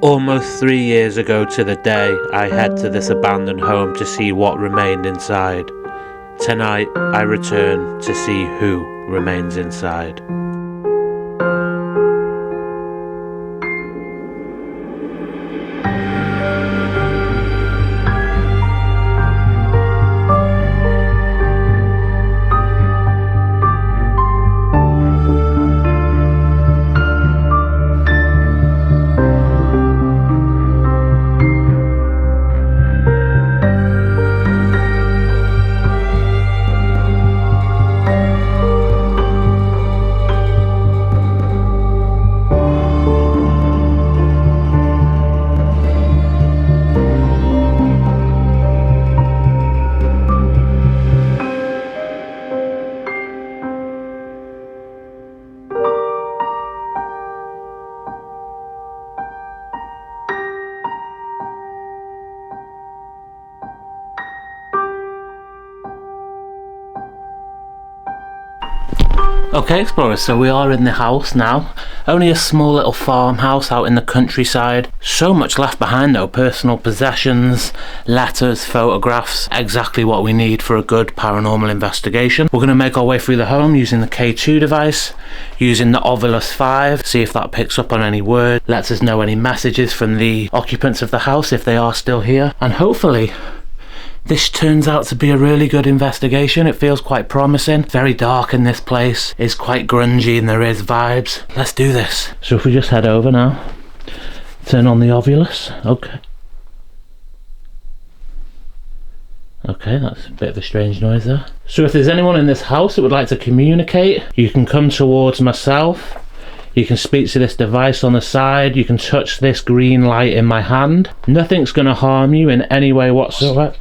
Almost 3 years ago to the day, I head to this abandoned home to see what remained inside. Tonight, I return to see who remains inside. Okay explorers, so we are in the house now. Only a small little farmhouse out in the countryside. So much left behind though, personal possessions, letters, photographs, exactly what we need for a good paranormal investigation. We're going to make our way through the home using the K2 device, using the Ovilus 5, see if that picks up on any word, lets us know any messages from the occupants of the house if they are still here, and hopefully this turns out to be a really good investigation. It feels quite promising. Very dark in this place. It's quite grungy and there is vibes. Let's do this. So if we just head over now, turn on the Ovilus. Okay, that's a bit of a strange noise there. So if there's anyone in this house that would like to communicate, you can come towards myself. You can speak to this device on the side. You can touch this green light in my hand. Nothing's going to harm you in any way whatsoever,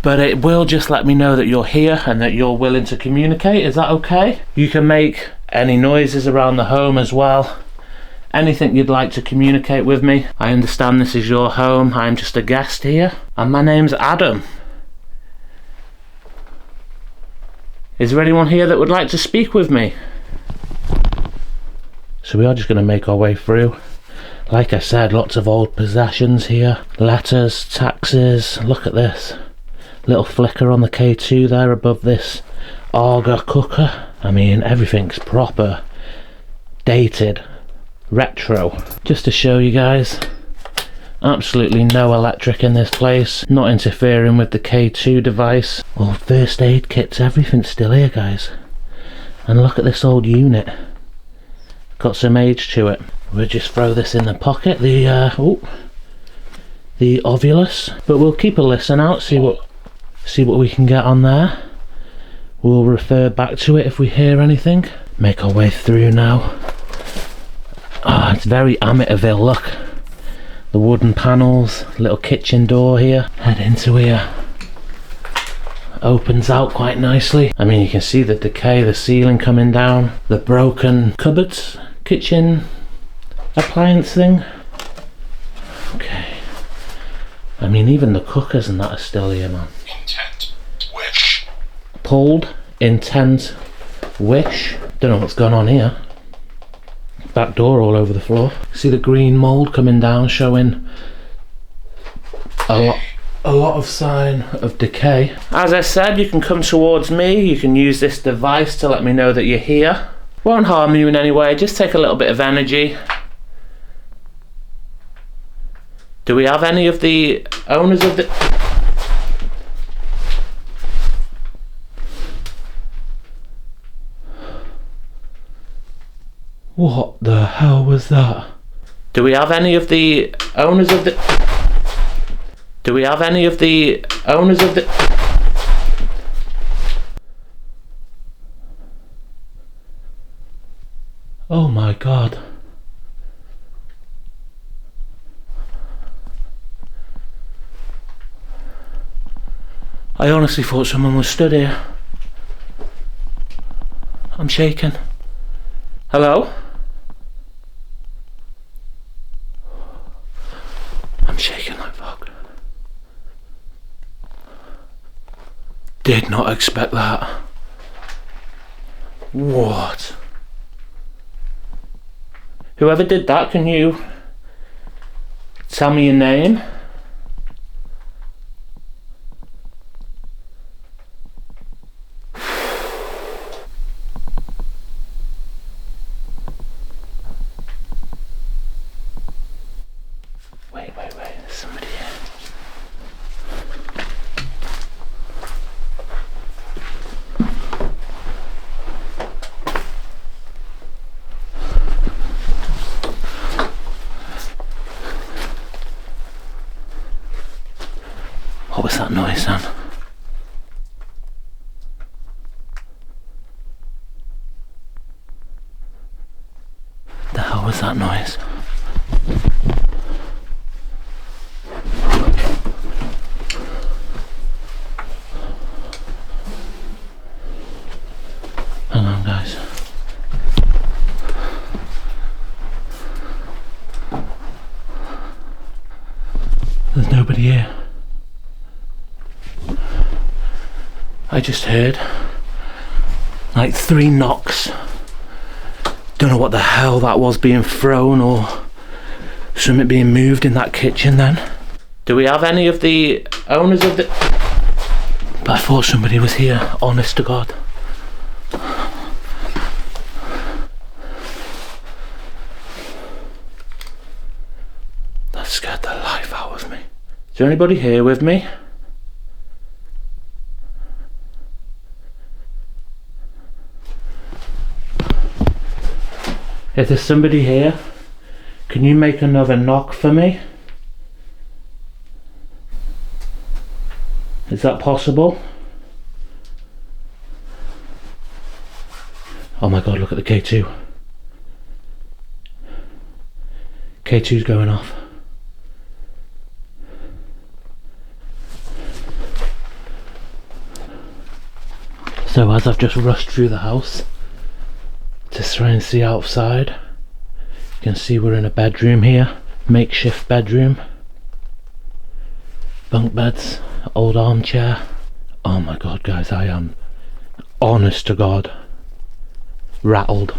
but it will just let me know that you're here and that you're willing to communicate. Is that okay? You can make any noises around the home as well, anything you'd like to communicate with me. I understand this is your home. I'm just a guest here and my name's Adam. Is there anyone here that would like to speak with me? So we are just going to make our way through. Like I said, lots of old possessions here. Letters, taxes, look at this. Little flicker on the K2 there above this Arga cooker. I mean, everything's proper, dated, retro. Just to show you guys, absolutely no electric in this place. Not interfering with the K2 device. Well, first aid kits, everything's still here, guys. And look at this old unit. Got some age to it. We'll just throw this in the pocket, the Ovilus, but we'll keep a listen out, see what we can get on there. We'll refer back to it if we hear anything. Make our way through now. Ah, it's very Amityville, look. The wooden panels, little kitchen door here. Head into here. Opens out quite nicely. I mean, you can see the decay, the ceiling coming down, the broken cupboards, kitchen appliance thing. Okay. I mean, even the cookers and that are still here, man. Intent. Wish. Pulled. Intent. Wish. Don't know what's going on here. Back door all over the floor. See the green mould coming down, showing a lot of sign of decay. As I said, you can come towards me. You can use this device to let me know that you're here. Won't harm you in any way. Just take a little bit of energy. Do we have any of the owners of the... What the hell was that? Do we have any of the owners of the... Do we have any of the owners of the... Oh my god. I honestly thought someone was stood here. I'm shaking. Hello? I'm shaking like fuck. Did not expect that. What? Whoever did that, can you tell me your name? Wait, there's somebody here. What was that noise then? The hell was that noise? Hang on, guys. There's nobody here. I just heard like 3 knocks. Don't know what the hell that was being thrown or something being moved in that kitchen then. Do we have any of the owners of the... But I thought somebody was here, honest to God. That scared the life out of me. Is there anybody here with me? If there's somebody here, can you make another knock for me? Is that possible? Oh my God, look at the K2. K2's going off. So as I've just rushed through the house to try and see outside, you can see we're in a bedroom here, makeshift bedroom, bunk beds, old armchair. Oh my God, guys, I am, honest to God, rattled.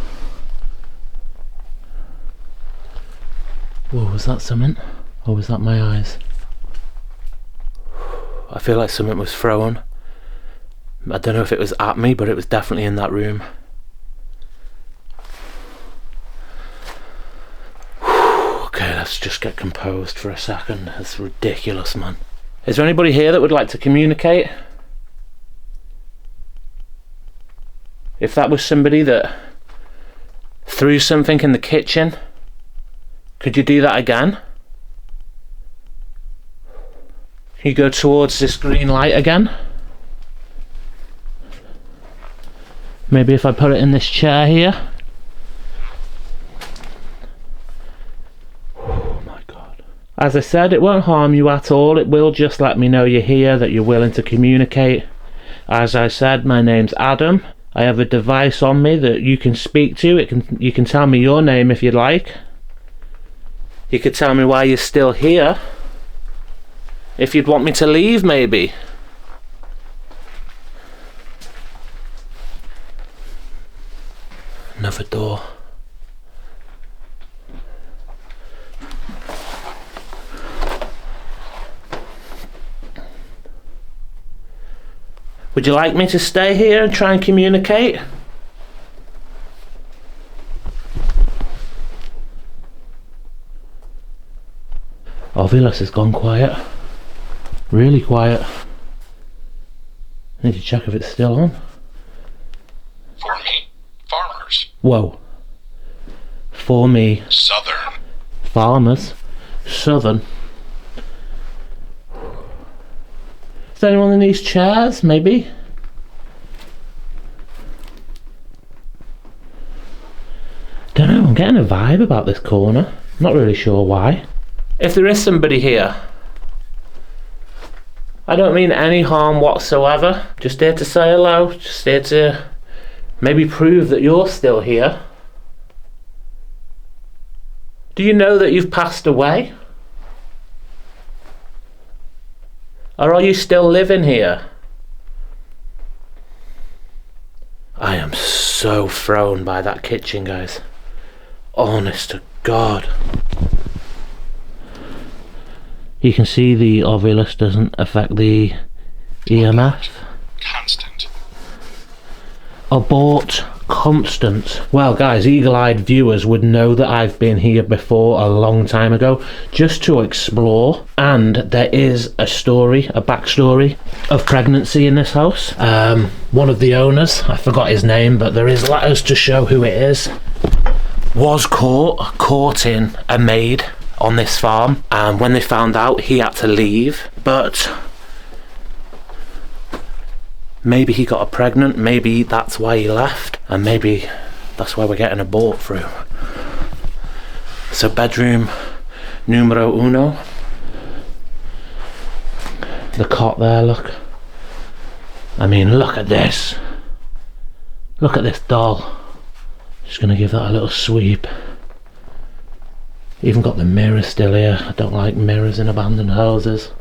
Whoa, was that something? Or was that my eyes? I feel like something was thrown. I don't know if it was at me, but it was definitely in that room. Okay, let's just get composed for a second. That's ridiculous, man. Is there anybody here that would like to communicate? If that was somebody that threw something in the kitchen, could you do that again? Can you go towards this green light again? Maybe if I put it in this chair here. Oh my God. As I said, it won't harm you at all. It will just let me know you're here, that you're willing to communicate. As I said, my name's Adam. I have a device on me that you can speak to. You can tell me your name if you'd like. You could tell me why you're still here. If you'd want me to leave, maybe. Another door. Would you like me to stay here and try and communicate? Oh, Vilas has gone quiet. Really quiet. I need to check if it's still on. For me, farmers. Whoa. For me. Southern. Farmers. Southern. Is there anyone in these chairs, maybe? Don't know, I'm getting a vibe about this corner. Not really sure why. If there is somebody here, I don't mean any harm whatsoever. Just here to say hello. Just here to maybe prove that you're still here. Do you know that you've passed away? Or are you still living here? I am so thrown by that kitchen, guys. Honest to God. You can see the ovulus doesn't affect the EMF. Constant. Abort constant. Well guys, eagle-eyed viewers would know that I've been here before a long time ago just to explore, and there is a story, a backstory of pregnancy in this house. One of the owners, I forgot his name, but there is letters to show who it is, was courting a maid on this farm, and when they found out he had to leave. But maybe he got her pregnant, maybe that's why he left, and maybe that's why we're getting a boat through. So bedroom numero uno. The cot there, look. I mean, look at this. Look at this doll. Just gonna give that a little sweep. Even got the mirror still here. I don't like mirrors in abandoned houses.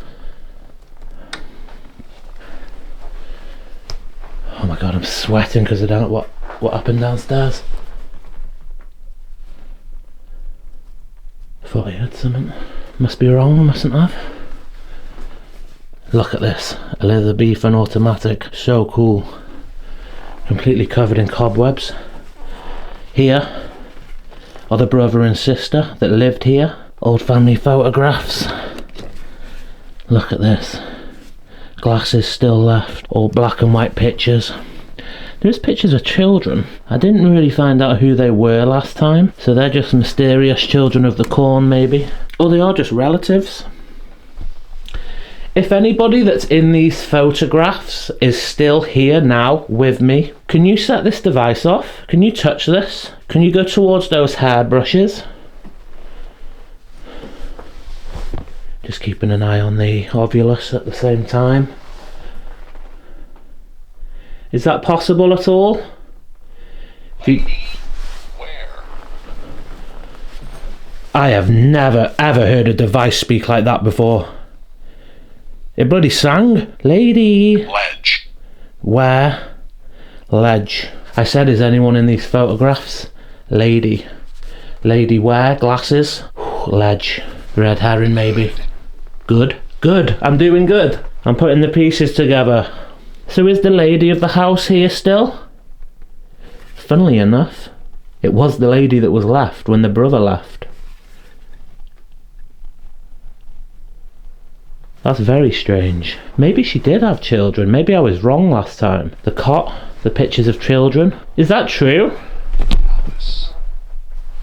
Oh my god, I'm sweating because I don't know what happened downstairs. I thought I heard something. Must be wrong, I mustn't have. Look at this, Elizabethan automatic, so cool. Completely covered in cobwebs. Here are the brother and sister that lived here. Old family photographs. Look at this. Glasses still left, all black and white pictures. There's pictures of children. I didn't really find out who they were last time, so they're just mysterious children of the corn maybe. Or they are just relatives. If anybody that's in these photographs is still here now with me, can you set this device off? Can you touch this? Can you go towards those hairbrushes? Just keeping an eye on the ovulus at the same time. Is that possible at all? Where? I have never ever heard a device speak like that before. It bloody sang. Lady. Ledge. Where? Ledge. I said, is anyone in these photographs? Lady. Lady where? Glasses. Ledge. Red herring maybe. Good. Good. I'm doing good. I'm putting the pieces together. So is the lady of the house here still? Funnily enough, it was the lady that was left when the brother left. That's very strange. Maybe she did have children. Maybe I was wrong last time. The cot, the pictures of children. Is that true? Palace.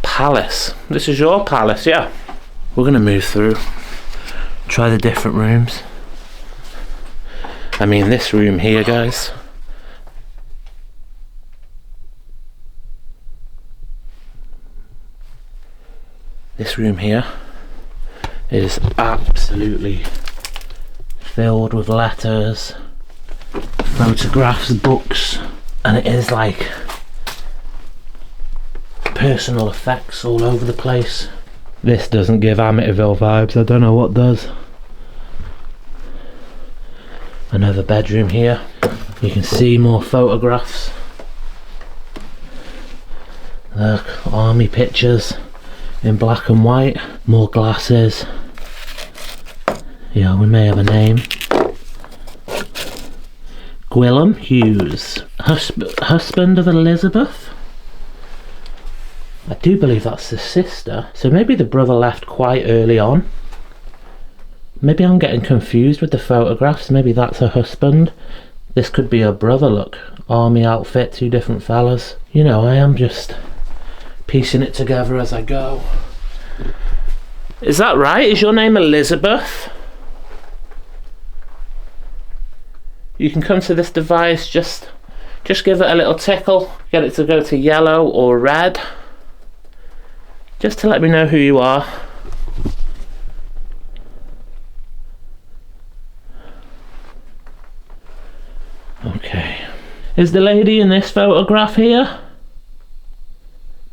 Palace. This is your palace, yeah. We're gonna move through. Try the different rooms. I mean, this room here, guys. This room here is absolutely filled with letters, photographs, books, and it is like personal effects all over the place. This doesn't give Amityville vibes, I don't know what does. Another bedroom here. You can see more photographs. Look, army pictures in black and white. More glasses. Yeah, we may have a name. Gwillem Hughes, husband of Elizabeth. I do believe that's the sister, so maybe the brother left quite early on. Maybe I'm getting confused with the photographs. Maybe that's her husband. This could be her brother, look. Army outfit, two different fellas. You know, I am just piecing it together as I go. Is that right? Is your name Elizabeth? You can come to this device, just give it a little tickle. Get it to go to yellow or red. Just to let me know who you are. Okay. Is the lady in this photograph here?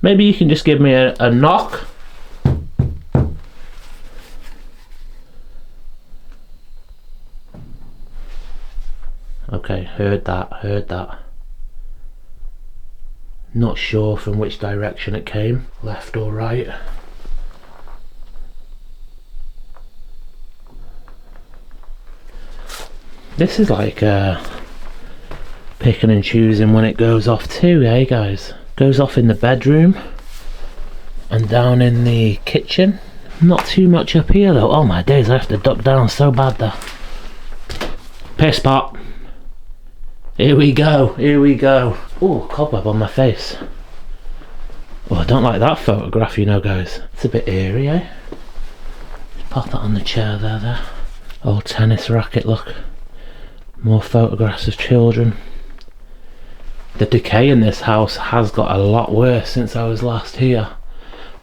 Maybe you can just give me a knock. Okay, heard that. Not sure from which direction it came, left or right. This is like picking and choosing when it goes off too, eh guys? Goes off in the bedroom and down in the kitchen. Not too much up here though. Oh my days, I have to duck down so bad there. Piss pot. Here we go, here we go. Oh, cobweb on my face. Oh, I don't like that photograph, you know guys. It's a bit eerie, eh? Just pop that on the chair there. Old tennis racket, look. More photographs of children. The decay in this house has got a lot worse since I was last here.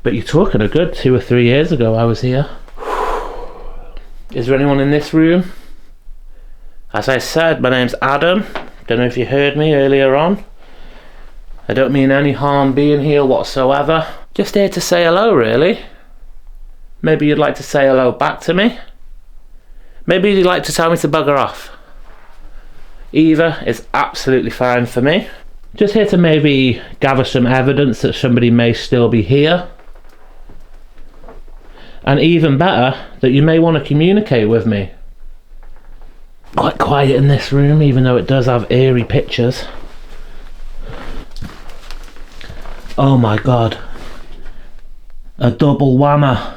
But you're talking a good 2 or 3 years ago I was here. Is there anyone in this room? As I said, my name's Adam. Don't know if you heard me earlier on. I don't mean any harm being here whatsoever. Just here to say hello, really. Maybe you'd like to say hello back to me. Maybe you'd like to tell me to bugger off. Either is absolutely fine for me. Just here to maybe gather some evidence that somebody may still be here. And even better, that you may want to communicate with me. Quite quiet in this room, even though it does have eerie pictures. Oh my god. A double whammer.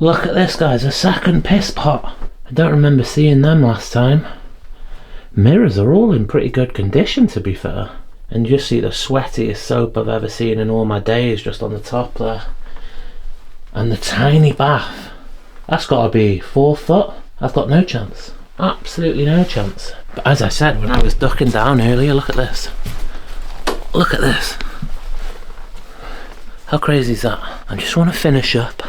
Look at this guys, a second piss pot. I don't remember seeing them last time. Mirrors are all in pretty good condition to be fair. And you just see the sweatiest soap I've ever seen in all my days just on the top there. And the tiny bath. That's got to be 4 foot. I've got no chance. Absolutely no chance. But as I said when I was ducking down earlier, look at this. Look at this. How crazy is that? I just want to finish up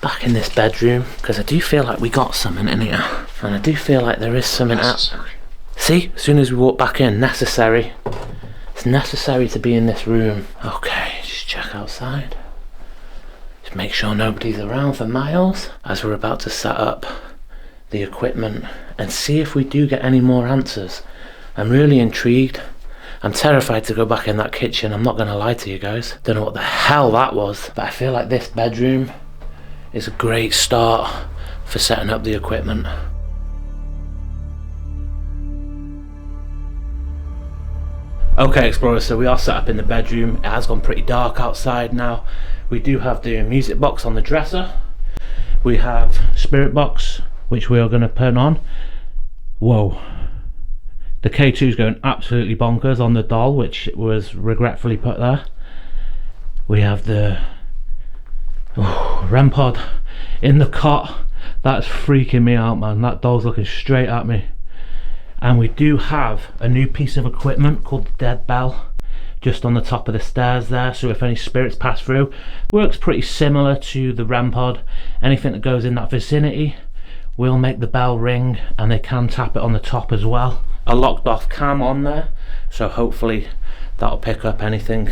back in this bedroom because I do feel like we got something in here. And I do feel like there is something out. See, as soon as we walk back in, necessary. It's necessary to be in this room. Okay, just check outside. Just make sure nobody's around for miles as we're about to set up the equipment and see if we do get any more answers. I'm really intrigued. I'm terrified to go back in that kitchen, I'm not going to lie to you guys. Don't know what the hell that was, but I feel like this bedroom is a great start for setting up the equipment. Okay explorers, so we are set up in the bedroom. It has gone pretty dark outside now. We do have the music box on the dresser. We have spirit box, which we are going to turn on. Whoa. The K2 is going absolutely bonkers on the doll, which was regretfully put there. We have the REM pod in the cot. That's freaking me out, man. That doll's looking straight at me. And we do have a new piece of equipment called the dead bell just on the top of the stairs there, so if any spirits pass through, works pretty similar to the REM pod. Anything that goes in that vicinity will make the bell ring, and they can tap it on the top as well. A locked off cam on there, so hopefully that'll pick up anything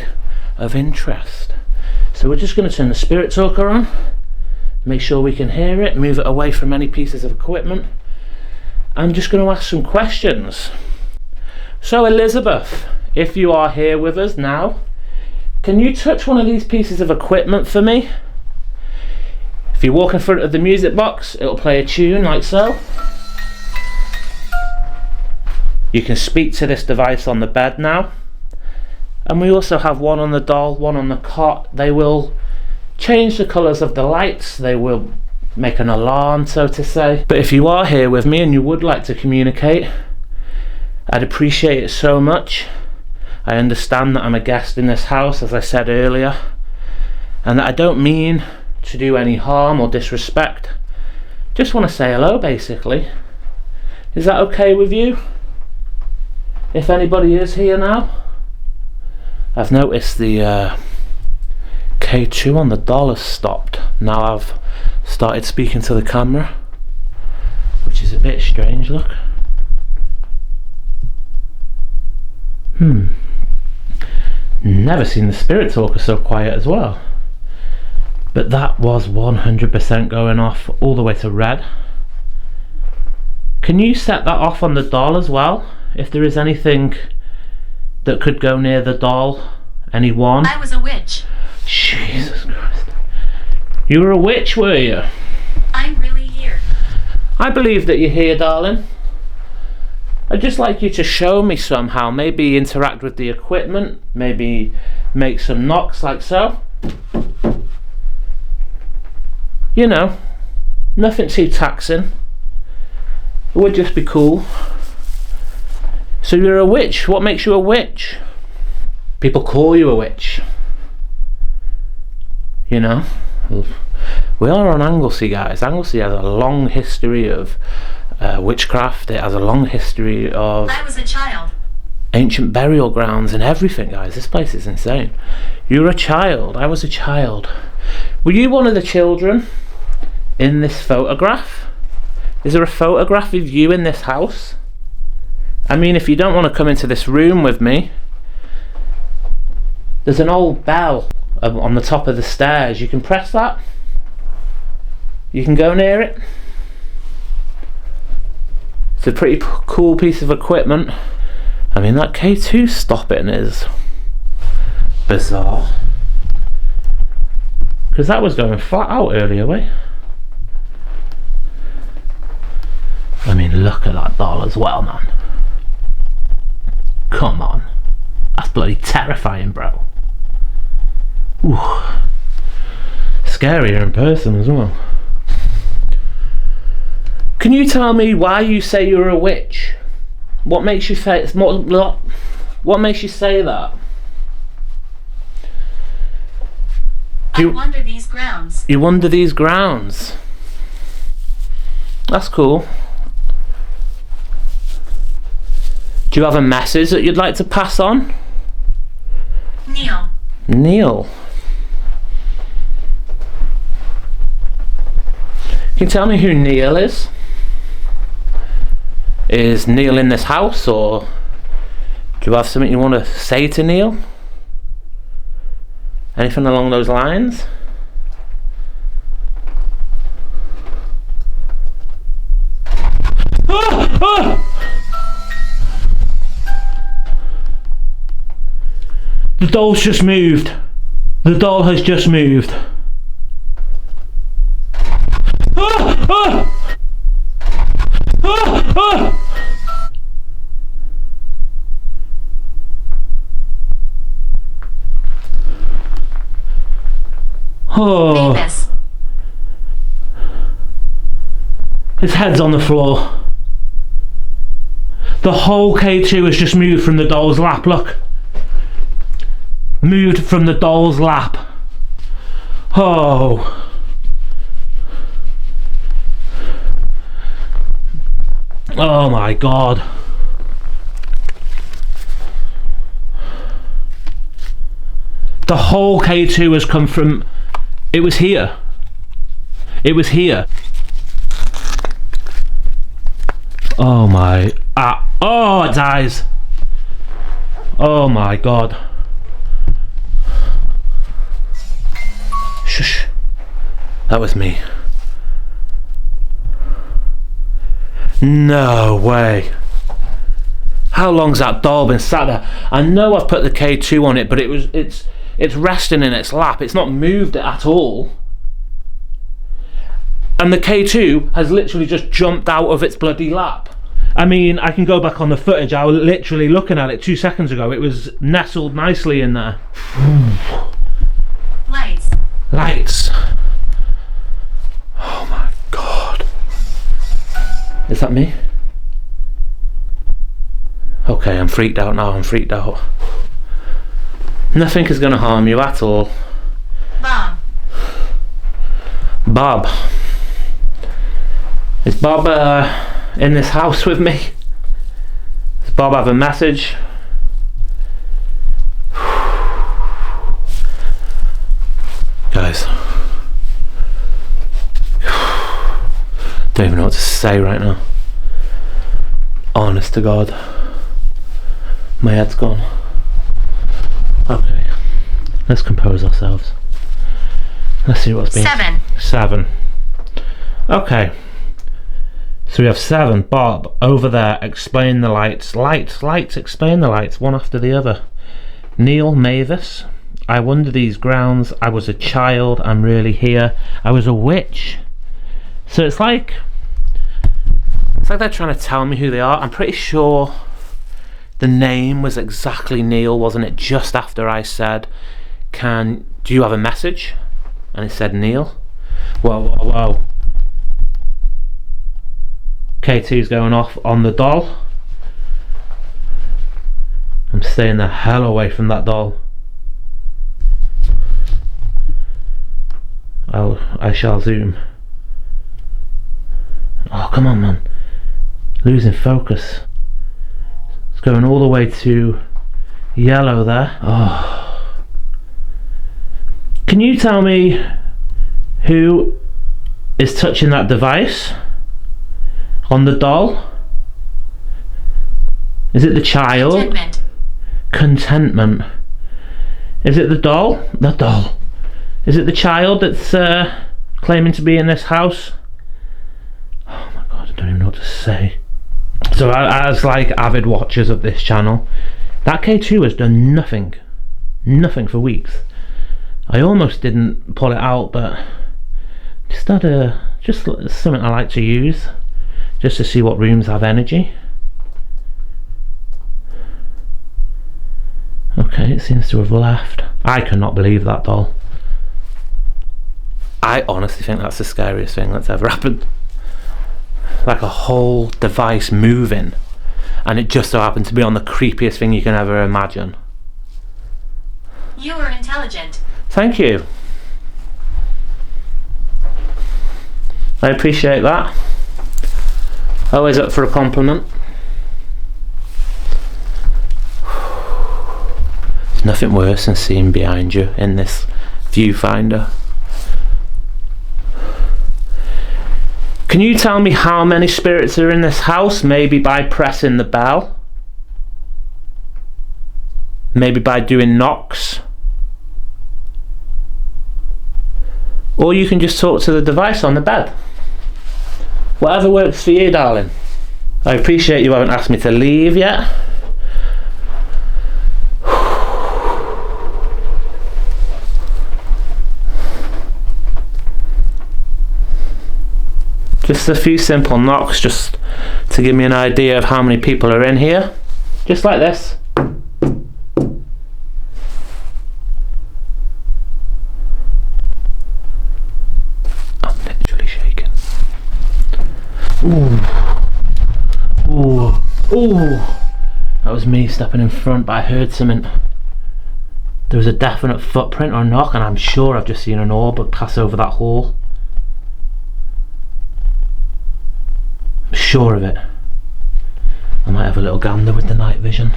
of interest. So we're just going to turn the spirit talker on, make sure we can hear it, move it away from any pieces of equipment. I'm just going to ask some questions. So Elizabeth, if you are here with us now, can you touch one of these pieces of equipment for me? If you walk in front of the music box, it'll play a tune like so. You can speak to this device on the bed now. And we also have one on the doll, one on the cot. They will change the colours of the lights. They will make an alarm, so to say. But if you are here with me and you would like to communicate, I'd appreciate it so much. I understand that I'm a guest in this house, as I said earlier, and that I don't mean to do any harm or disrespect. Just want to say hello, basically. Is that okay with you? If anybody is here now? I've noticed the K2 on the doll has stopped. Now I've started speaking to the camera, which is a bit strange, look. Never seen the spirit talker so quiet as well. But that was 100% going off all the way to red. Can you set that off on the doll as well? If there is anything that could go near the doll, anyone? I was a witch. Jesus Christ. You were a witch, were you? I'm really here. I believe that you're here, darling. I'd just like you to show me somehow. Maybe interact with the equipment. Maybe make some knocks like so. You know, nothing too taxing. It would just be cool. So you're a witch. What makes you a witch? People call you a witch. You know? We are on Anglesey, guys. Anglesey has a long history of witchcraft. It has a long history of... I was a child. Ancient burial grounds and everything, guys. This place is insane. You're a child. I was a child. Were you one of the children in this photograph? Is there a photograph of you in this house? I mean, if you don't want to come into this room with me, there's an old bell on the top of the stairs. You can press that. You can go near it. It's a pretty cool piece of equipment. I mean, that K2 stopping is bizarre. Because that was going flat out earlier, wait. I mean, look at that doll as well, man. Come on. That's bloody terrifying, bro. Ooh. Scarier in person as well. Can you tell me why you say you're a witch? What makes you say what makes you say that? I wander these grounds. You wander these grounds. That's cool. Do you have a message that you'd like to pass on? Neil. Neil. Can you tell me who Neil is? Is Neil in this house, or do you have something you want to say to Neil? Anything along those lines? Ah! Ah! The doll's just moved. The doll has just moved. Ah! Ah! Ah! Ah! Oh. Famous. His head's on the floor. The whole K2 has just moved from the doll's lap, look. Moved from the doll's lap. Oh. Oh my god. The whole K2 has come from... It was here. It was here. Oh my... oh, it dies. Oh my god. Shush. That was me. No way. How long's that doll been sat there? I know I've put the K2 on it, but it's resting in its lap. It's not moved at all. And the K2 has literally just jumped out of its bloody lap. I mean, I can go back on the footage. I was literally looking at it 2 seconds ago. It was nestled nicely in there. Lights. Lights. Oh my god. Is that me? Okay, I'm freaked out now. I'm freaked out. Nothing is going to harm you at all. Bob. Bob. Is Bob in this house with me? Does Bob have a message? Guys. Don't even know what to say right now. Honest to God. My head's gone. Okay. Let's compose ourselves. Let's see what's been... 7. 7. Okay. So we have 7. Bob, over there, explain the lights. Lights, explain the lights, one after the other. Neil Mavis, I wander these grounds. I was a child. I'm really here. I was a witch. So it's like like they're trying to tell me who they are. I'm pretty sure the name was exactly Neil, wasn't it? Just after I said, do you have a message? And it said Neil. Whoa. K2's going off on the doll. I'm staying the hell away from that doll. Oh, I shall zoom. Oh, come on, man. Losing focus. It's going all the way to yellow there. Oh. Can you tell me who is touching that device on the doll? Is it the child? Contentment. Is it the doll? The doll. Is it the child that's claiming to be in this house? Oh my god, I don't even know what to say. So as like avid watchers of this channel, that K2 has done nothing for weeks. I almost didn't pull it out, but just something I like to use just to see what rooms have energy. Okay, it seems to have left. I cannot believe that doll. I honestly think that's the scariest thing that's ever happened. Like a whole device moving, and it just so happened to be on the creepiest thing you can ever imagine. You are intelligent. Thank you. I appreciate that. Always up for a compliment. There's nothing worse than seeing behind you in this viewfinder. Can you tell me how many spirits are in this house? Maybe by pressing the bell. Maybe by doing knocks. Or you can just talk to the device on the bed. Whatever works for you, darling. I appreciate you haven't asked me to leave yet. Just a few simple knocks just to give me an idea of how many people are in here. Just like this. I'm literally shaking. Ooh. That was me stepping in front, but I heard something. There was a definite footprint or knock, and I'm sure I've just seen an orb pass over that hall. Sure of it. I might have a little gander with the night vision.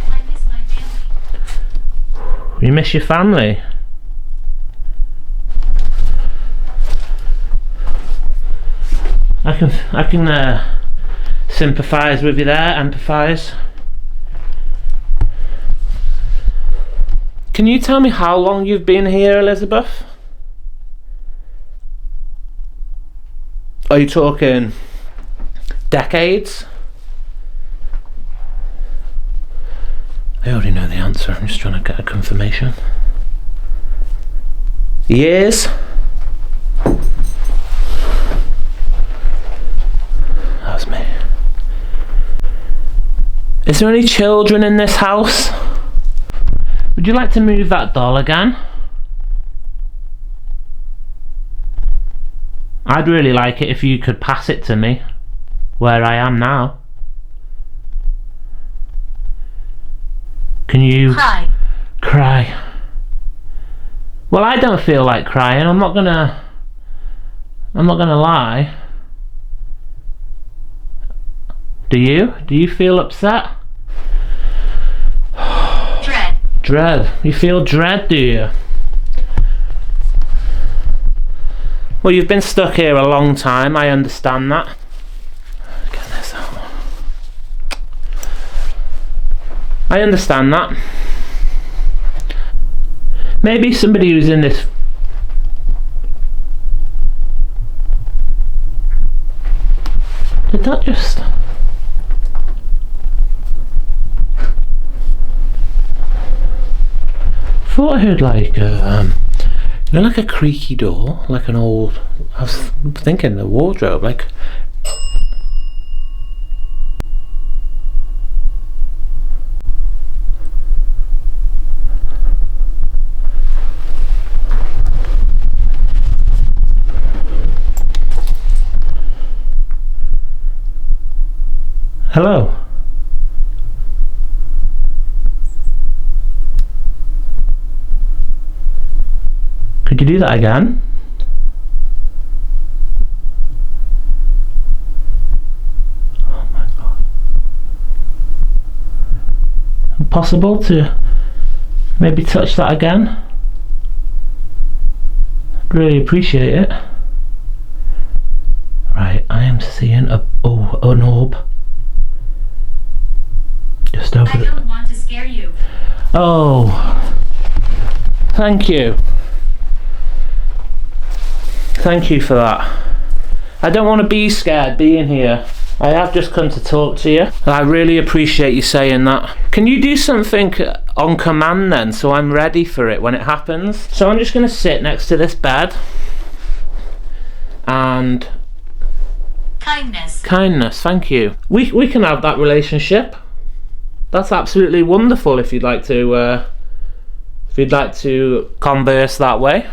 I miss my family. You miss your family? I can sympathise with you there, empathise. Can you tell me how long you've been here, Elizabeth? Are you talking decades? I already know the answer, I'm just trying to get a confirmation. Years? That was me. Is there any children in this house? Would you like to move that doll again? I'd really like it if you could pass it to me, where I am now. Can you cry? Well, I don't feel like crying. I'm not gonna lie. Do you? Do you feel upset? Dread. Dread. You feel dread, do you? Well, you've been stuck here a long time, I understand that. Get this out. I understand that. Maybe somebody who's in this... Did that just... thought I heard like You know, like a creaky door, like an old, I was thinking the wardrobe, like. Hello. Could you do that again? Oh my god. Possible to maybe touch that again? I'd really appreciate it. Right, I am seeing an orb. Just over I don't want to scare you. Oh, thank you. Thank you for that. I don't want to be scared being here. I have just come to talk to you. I really appreciate you saying that. Can you do something on command then, so I'm ready for it when it happens? So I'm just going to sit next to this bed. And... Kindness. Kindness, thank you. We can have that relationship. That's absolutely wonderful if you'd like to converse that way.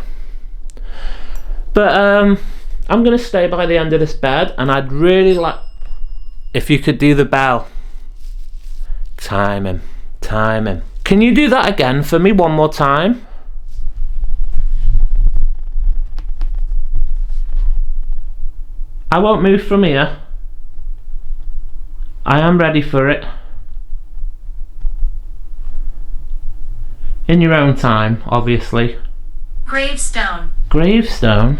But I'm gonna stay by the end of this bed, and I'd really like if you could do the bell. Timing. Can you do that again for me one more time? I won't move from here. I am ready for it. In your own time, obviously. Gravestone. Gravestone?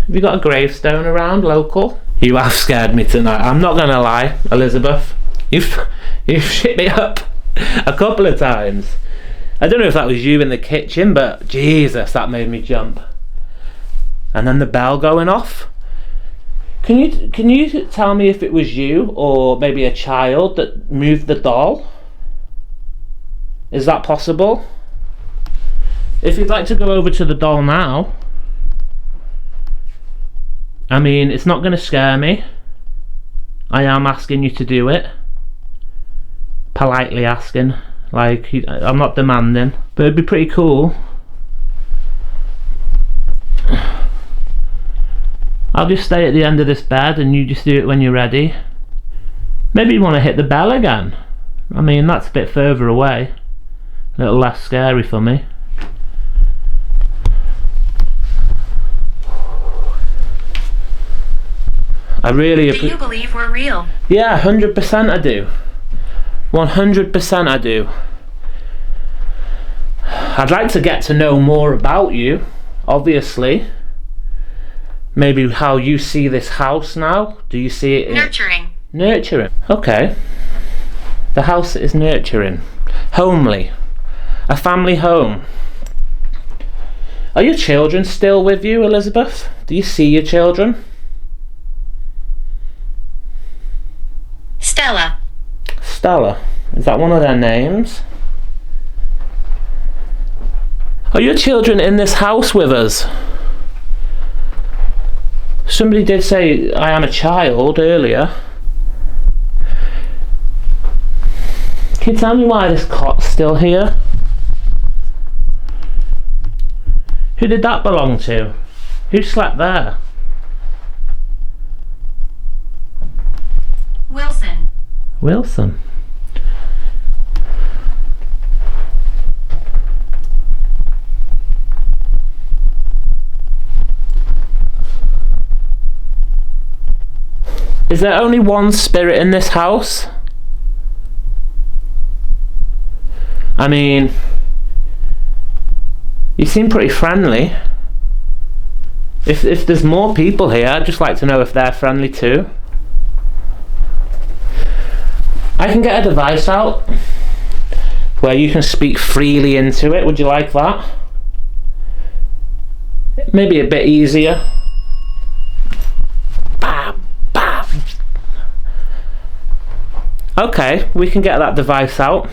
Have you got a gravestone around local? You have scared me tonight, I'm not gonna lie, Elizabeth. You've shit me up a couple of times. I don't know if that was you in the kitchen, but Jesus, that made me jump. And then the bell going off. Can you tell me if it was you or maybe a child that moved the doll? Is that possible? If you'd like to go over to the doll now, I mean, it's not going to scare me. I am asking you to do it. Politely asking. Like, I'm not demanding. But it'd be pretty cool. I'll just stay at the end of this bed and you just do it when you're ready. Maybe you want to hit the bell again. I mean, that's a bit further away. A little less scary for me. I really Do you believe we're real? Yeah, 100% I do. 100% I do. I'd like to get to know more about you, obviously. Maybe how you see this house now. Do you see it? Nurturing. Nurturing. Okay. The house is nurturing. Homely. A family home. Are your children still with you, Elizabeth? Do you see your children? Stella. Stella. Is that one of their names? Are your children in this house with us? Somebody did say I am a child earlier. Can you tell me why this cot's still here? Who did that belong to? Who slept there? Wilson. Wilson. Is there only one spirit in this house? I mean, you seem pretty friendly. If there's more people here, I'd just like to know if they're friendly too. I can get a device out where you can speak freely into it. Would you like that? Maybe a bit easier. Okay, we can get that device out.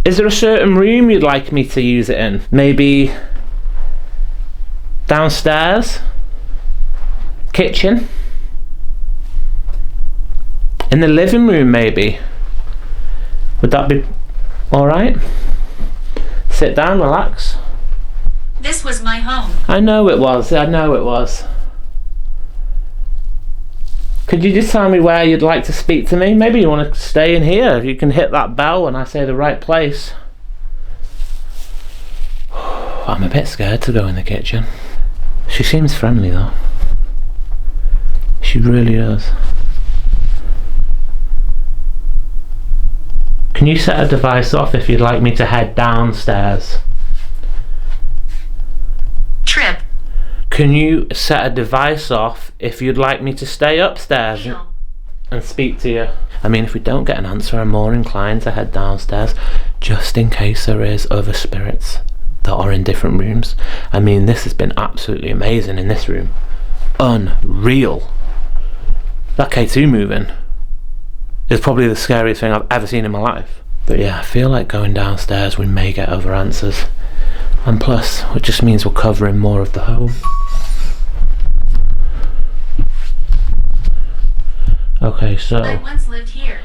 Is there a certain room you'd like me to use it in? Maybe downstairs? Kitchen? In the living room maybe? Would that be alright? Sit down, relax. This was my home. I know it was, I know it was. Could you just tell me where you'd like to speak to me? Maybe you want to stay in here. You can hit that bell when I say the right place. I'm a bit scared to go in the kitchen. She seems friendly though. She really does. Can you set a device off if you'd like me to head downstairs? Trip. Can you set a device off if you'd like me to stay upstairs Real. and speak to you? I mean, if we don't get an answer, I'm more inclined to head downstairs, just in case there is other spirits that are in different rooms. I mean, this has been absolutely amazing in this room. Unreal. That K2 moving is probably the scariest thing I've ever seen in my life. But yeah, I feel like going downstairs we may get other answers. And plus, it just means we're covering more of the home. Okay, so I once lived here.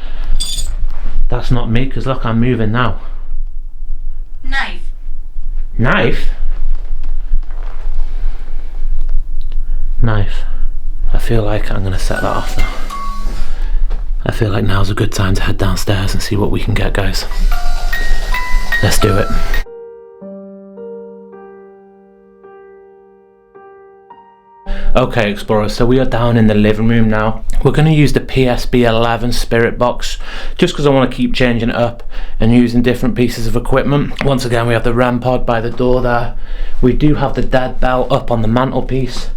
that's not me, because look, I'm moving now. Knife. Knife? Knife. I feel like I'm going to set that off now. I feel like now's a good time to head downstairs and see what we can get, guys. Let's do it. Okay, explorers, so we are down in the living room now. We're going to use the PSB11 spirit box just because I want to keep changing it up and using different pieces of equipment. Once again, we have the REM pod by the door there. We do have the dead bell up on the mantelpiece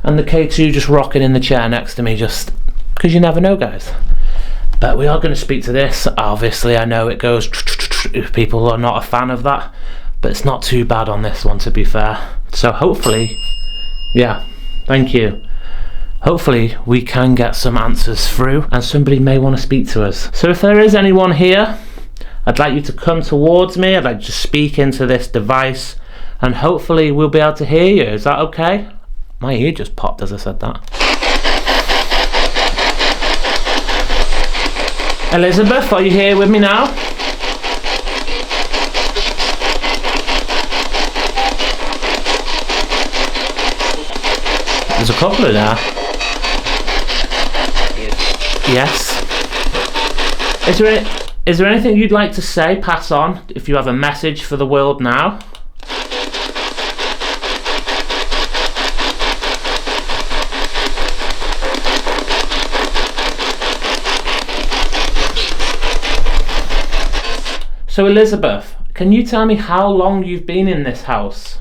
and the K2 just rocking in the chair next to me, just because you never know, guys. But we are going to speak to this. Obviously, I know it goes if people are not a fan of that, but it's not too bad on this one, to be fair. So hopefully, yeah, thank you. Hopefully we can get some answers through and somebody may want to speak to us. So if there is anyone here, I'd like you to come towards me. I'd like to speak into this device and hopefully we'll be able to hear you. Is that okay? My ear just popped as I said that. Elizabeth, are you here with me now? There's a couple of there. Yes. Is there anything you'd like to say, pass on, if you have a message for the world now? So Elizabeth, can you tell me how long you've been in this house?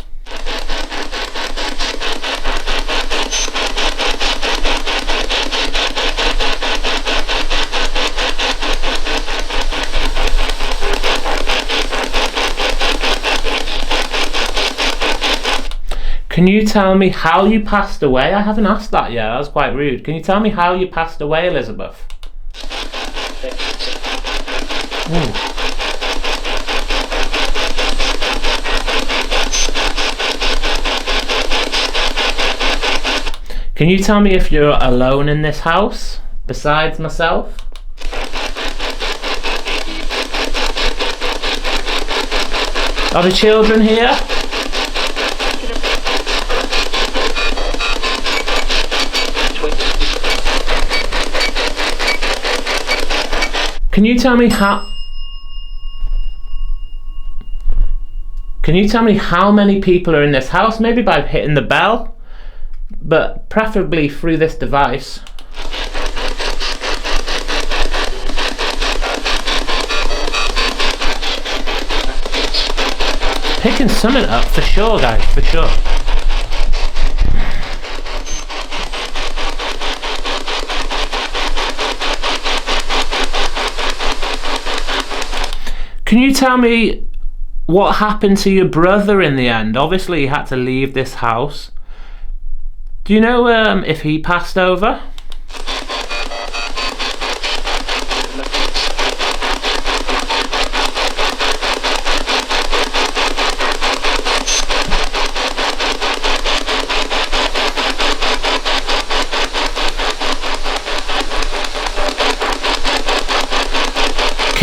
Can you tell me how you passed away? I haven't asked that yet, that was quite rude. Can you tell me how you passed away, Elizabeth? Ooh. Can you tell me if you're alone in this house, besides myself? Are the children here? Can you tell me how many people are in this house? Maybe by hitting the bell, but preferably through this device. Picking something up for sure, guys, for sure. Can you tell me what happened to your brother in the end? Obviously he had to leave this house. Do you know if he passed over?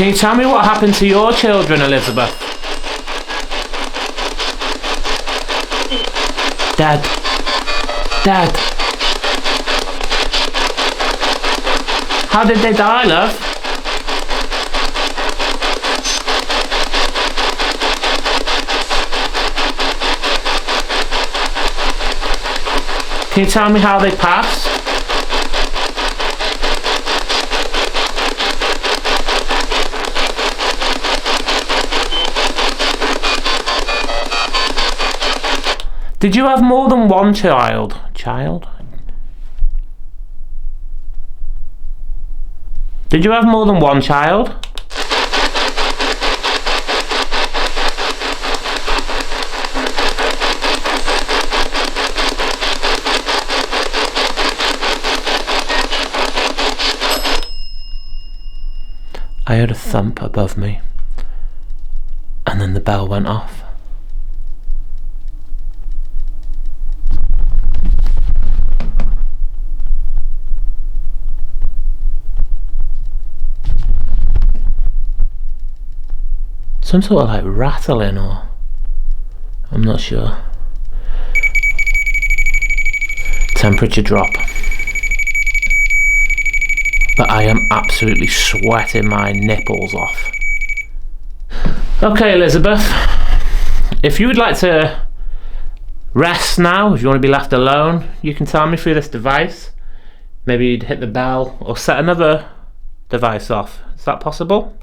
Can you tell me what happened to your children, Elizabeth? Dead. Dead. How did they die, love? Can you tell me how they passed? Did you have more than one child? Did you have more than one child? I heard a thump above me, and then the bell went off. Some sort of like rattling, or I'm not sure. Temperature drop. But I am absolutely sweating my nipples off. Okay, Elizabeth, if you would like to rest now, if you want to be left alone, you can tell me through this device. Maybe you'd hit the bell or set another device off. Is that possible?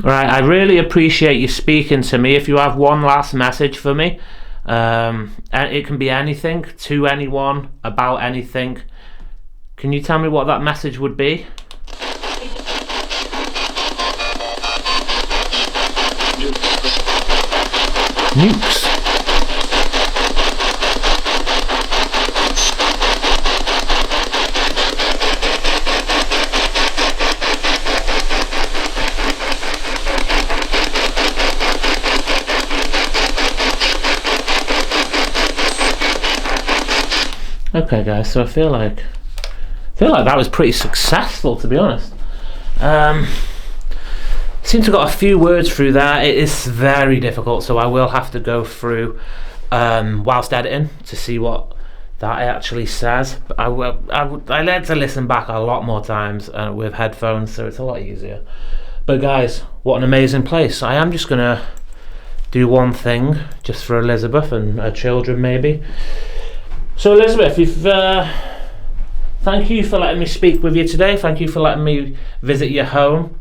Right, I really appreciate you speaking to me. If you have one last message for me, and it can be anything, to anyone, about anything, can you tell me what that message would be? Nukes. Okay guys, so I feel like that was pretty successful, to be honest. Seem to got a few words through that. It is very difficult, so I will have to go through whilst editing to see what that actually says. But I like to listen back a lot more times with headphones, so it's a lot easier. But guys, what an amazing place. I am just gonna do one thing just for Elizabeth and her children, maybe. So Elizabeth, thank you for letting me speak with you today. Thank you for letting me visit your home.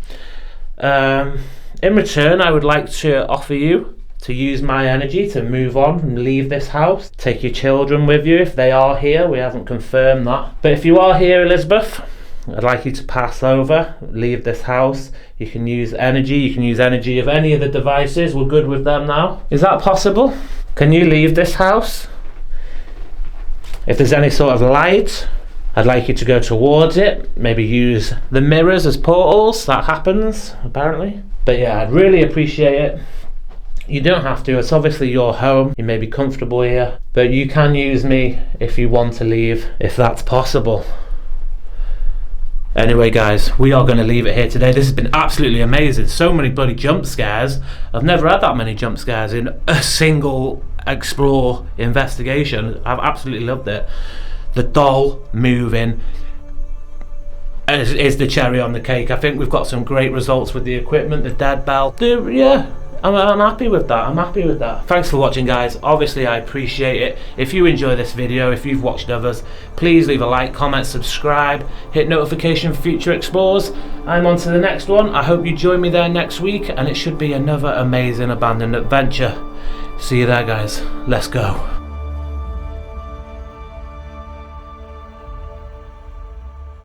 In return, I would like to offer you to use my energy to move on and leave this house. Take your children with you if they are here. We haven't confirmed that. But if you are here, Elizabeth, I'd like you to pass over, leave this house. You can use energy. You can use energy of any of the devices. We're good with them now. Is that possible? Can you leave this house? If there's any sort of light, I'd like you to go towards it. Maybe use the mirrors as portals. That happens, apparently. But yeah, I'd really appreciate it. You don't have to. It's obviously your home. You may be comfortable here. But you can use me if you want to leave, if that's possible. Anyway guys, we are going to leave it here today. This has been absolutely amazing. So many bloody jump scares. I've never had that many jump scares in a single explore investigation. I've absolutely loved it. The doll moving is the cherry on the cake. I think we've got some great results with the equipment, the dead bell. Yeah, I'm happy with that. I'm happy with that. Thanks for watching, guys. Obviously, I appreciate it. If you enjoy this video, if you've watched others, please leave a like, comment, subscribe, hit notification for future explores. I'm on to the next one. I hope you join me there next week, and it should be another amazing abandoned adventure. See you there, guys. Let's go.